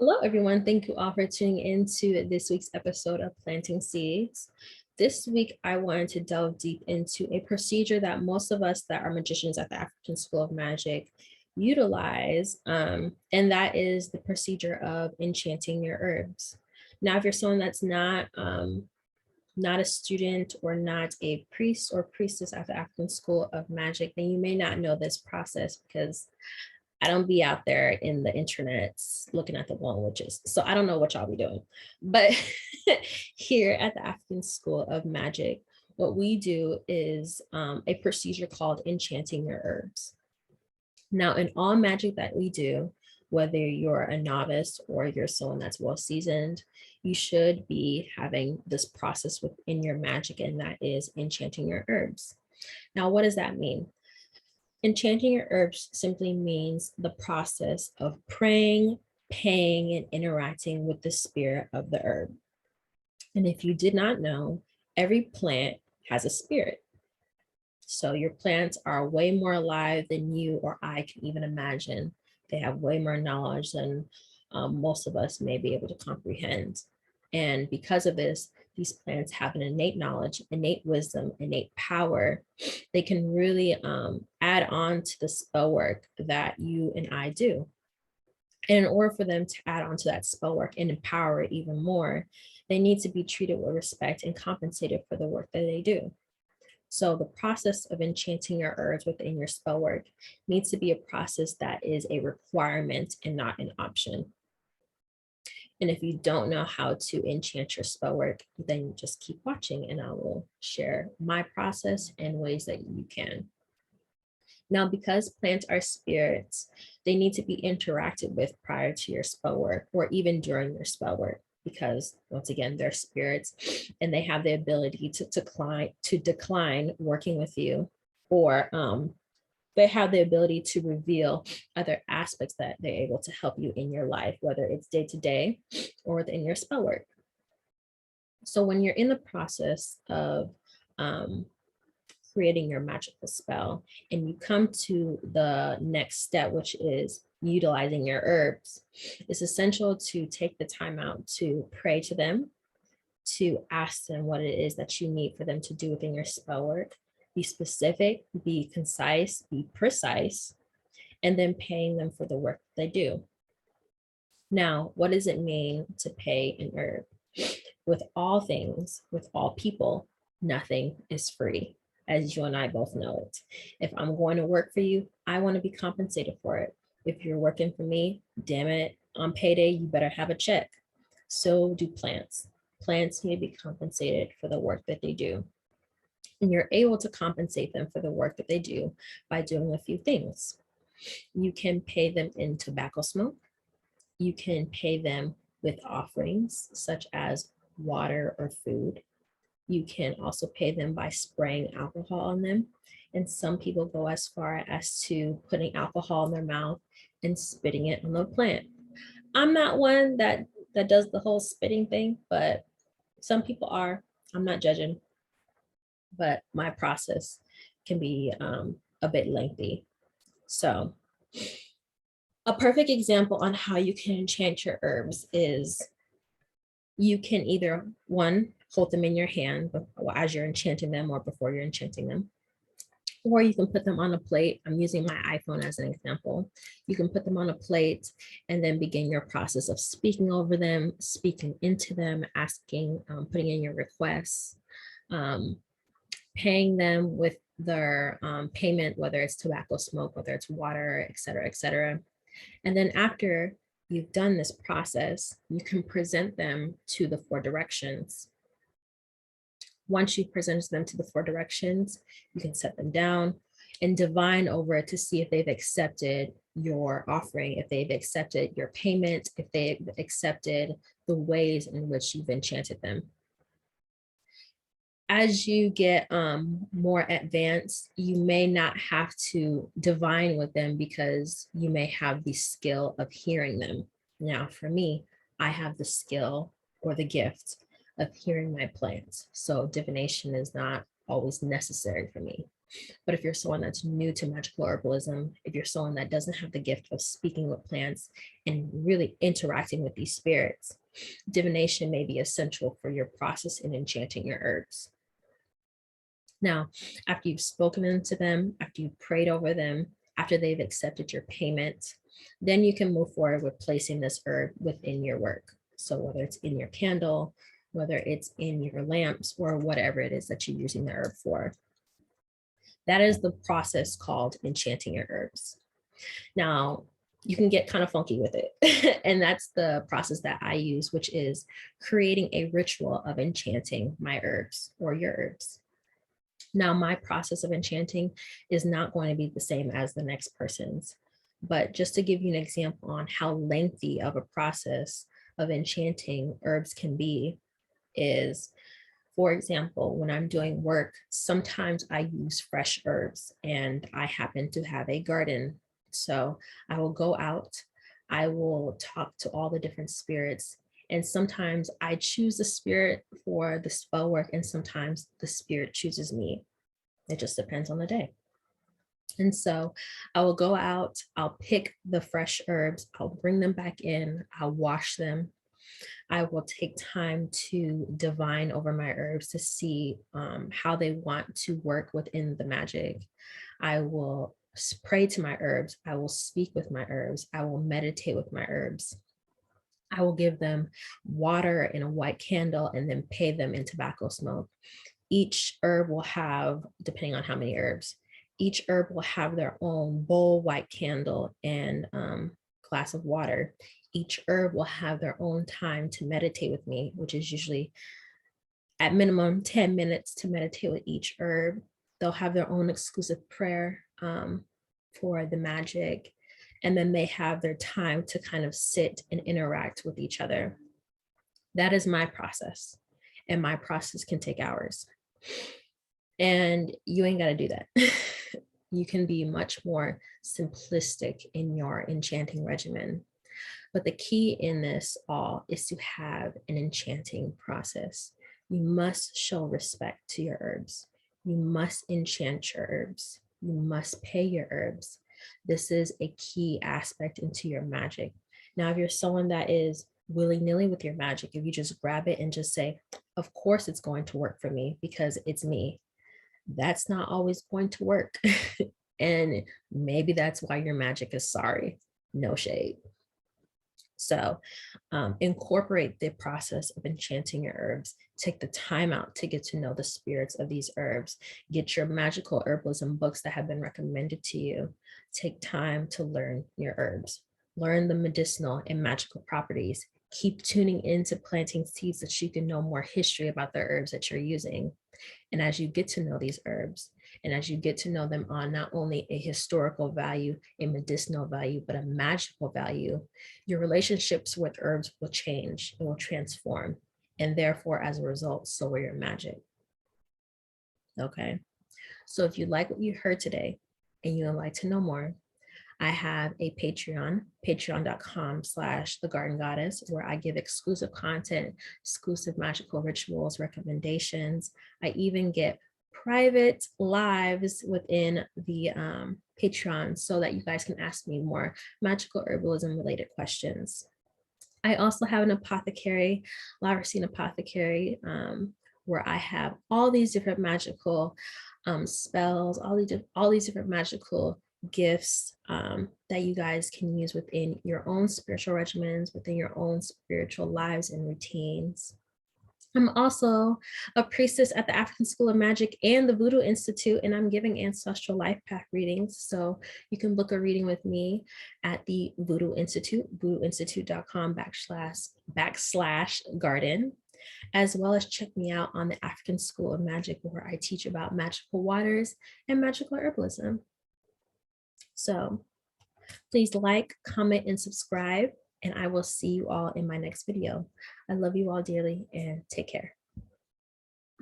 Hello, everyone. Thank you all for tuning into this week's episode of Planting Seeds. This week, I wanted to delve deep into a procedure that most of us that are magicians at the African School of Magic utilize, and that is the procedure of enchanting your herbs. Now, if you're someone that's not a student or not a priest or priestess at the African School of Magic, then you may not know this process because I don't be out there in the internet looking at the blowing witches. So I don't know what y'all be doing. But here at the African School of Magic, what we do is a procedure called enchanting your herbs. Now, in all magic that we do, whether you're a novice or you're someone that's well seasoned, you should be having this process within your magic, and that is enchanting your herbs. Now, what does that mean? Enchanting your herbs simply means the process of praying, paying, and interacting with the spirit of the herb. And if you did not know, every plant has a spirit. So your plants are way more alive than you or I can even imagine. They have way more knowledge than most of us may be able to comprehend. And because of this, these plants have an innate knowledge, innate wisdom, innate power. They can really add on to the spell work that you and I do. And in order for them to add on to that spell work and empower it even more, they need to be treated with respect and compensated for the work that they do. So the process of enchanting your herbs within your spell work needs to be a process that is a requirement and not an option. And if you don't know how to enchant your spell work, then just keep watching and I will share my process and ways that you can. Now, because plants are spirits, they need to be interacted with prior to your spell work or even during your spell work, because once again, they're spirits and they have the ability to decline working with you, or they have the ability to reveal other aspects that they're able to help you in your life, whether it's day to day or within your spell work. So when you're in the process of creating your magical spell and you come to the next step, which is utilizing your herbs, it's essential to take the time out to pray to them, to ask them what it is that you need for them to do within your spell work. Be specific, be concise, be precise, and then paying them for the work they do. Now, what does it mean to pay an herb? With all things, with all people, nothing is free, as you and I both know it. If I'm going to work for you, I want to be compensated for it. If you're working for me, damn it, on payday, you better have a check. So do plants. Plants need to be compensated for the work that they do. And you're able to compensate them for the work that they do by doing a few things. You can pay them in tobacco smoke. You can pay them with offerings such as water or food. You can also pay them by spraying alcohol on them. And some people go as far as to putting alcohol in their mouth and spitting it on the plant. I'm not one that does the whole spitting thing, but some people are. I'm not judging, but my process can be a bit lengthy. So a perfect example on how you can enchant your herbs is you can either, one, hold them in your hand as you're enchanting them or before you're enchanting them, or you can put them on a plate. I'm using my iPhone as an example. You can put them on a plate and then begin your process of speaking over them, speaking into them, asking, putting in your requests, paying them with their payment, whether it's tobacco smoke, whether it's water, et cetera, et cetera. And then after you've done this process, you can present them to the four directions. Once you've presented them to the four directions, you can set them down and divine over it to see if they've accepted your offering, if they've accepted your payment, if they've accepted the ways in which you've enchanted them. As you get more advanced, you may not have to divine with them because you may have the skill of hearing them. Now, for me, I have the skill or the gift of hearing my plants. So divination is not always necessary for me. But if you're someone that's new to magical herbalism, if you're someone that doesn't have the gift of speaking with plants and really interacting with these spirits, divination may be essential for your process in enchanting your herbs. Now, after you've spoken into them, after you've prayed over them, after they've accepted your payment, then you can move forward with placing this herb within your work. So whether it's in your candle, whether it's in your lamps, or whatever it is that you're using the herb for. That is the process called enchanting your herbs. Now, you can get kind of funky with it. And that's the process that I use, which is creating a ritual of enchanting my herbs or your herbs. Now, my process of enchanting is not going to be the same as the next person's. But just to give you an example on how lengthy of a process of enchanting herbs can be is, for example, when I'm doing work, sometimes I use fresh herbs and I happen to have a garden. So I will go out, I will talk to all the different spirits. And sometimes I choose the spirit for the spell work, and sometimes the spirit chooses me. It just depends on the day. And so I will go out, I'll pick the fresh herbs, I'll bring them back in, I'll wash them. I will take time to divine over my herbs to see how they want to work within the magic. I will pray to my herbs. I will speak with my herbs. I will meditate with my herbs. I will give them water in a white candle and then pay them in tobacco smoke. Each herb will have, depending on how many herbs, each herb will have their own bowl, white candle, and glass of water. Each herb will have their own time to meditate with me, which is usually at minimum 10 minutes to meditate with each herb. They'll have their own exclusive prayer for the magic. And then they have their time to kind of sit and interact with each other. That is my process. And my process can take hours. And you ain't got to do that. You can be much more simplistic in your enchanting regimen. But the key in this all is to have an enchanting process. You must show respect to your herbs. You must enchant your herbs. You must pay your herbs. This is a key aspect into your magic. Now, if you're someone that is willy-nilly with your magic, if you just grab it and just say, of course it's going to work for me because it's me, that's not always going to work. And maybe that's why your magic is sorry. No shade. So incorporate the process of enchanting your herbs. Take the time out to get to know the spirits of these herbs. Get your magical herbalism books that have been recommended to you. Take time to learn your herbs. Learn the medicinal and magical properties. Keep tuning into planting seeds so that you can know more history about the herbs that you're using. And as you get to know these herbs, and as you get to know them on not only a historical value, a medicinal value, but a magical value, your relationships with herbs will change, it will transform. And therefore, as a result, so will your magic. Okay. So if you like what you heard today and you would like to know more, I have a Patreon, patreon.com/the garden goddess, where I give exclusive content, exclusive magical rituals, recommendations. I even get private lives within the Patreon so that you guys can ask me more magical herbalism related questions. I also have an apothecary, Lavercine Apothecary, where I have all these different magical spells, all these different magical gifts that you guys can use within your own spiritual regimens, within your own spiritual lives and routines. I'm also a priestess at the African School of Magic and the Voodoo Institute, and I'm giving ancestral life path readings. So you can book a reading with me at the Voodoo Institute, voodooinstitute.com/garden, as well as check me out on the African School of Magic, where I teach about magical waters and magical herbalism. So please like, comment, and subscribe, and I will see you all in my next video. I love you all dearly and take care.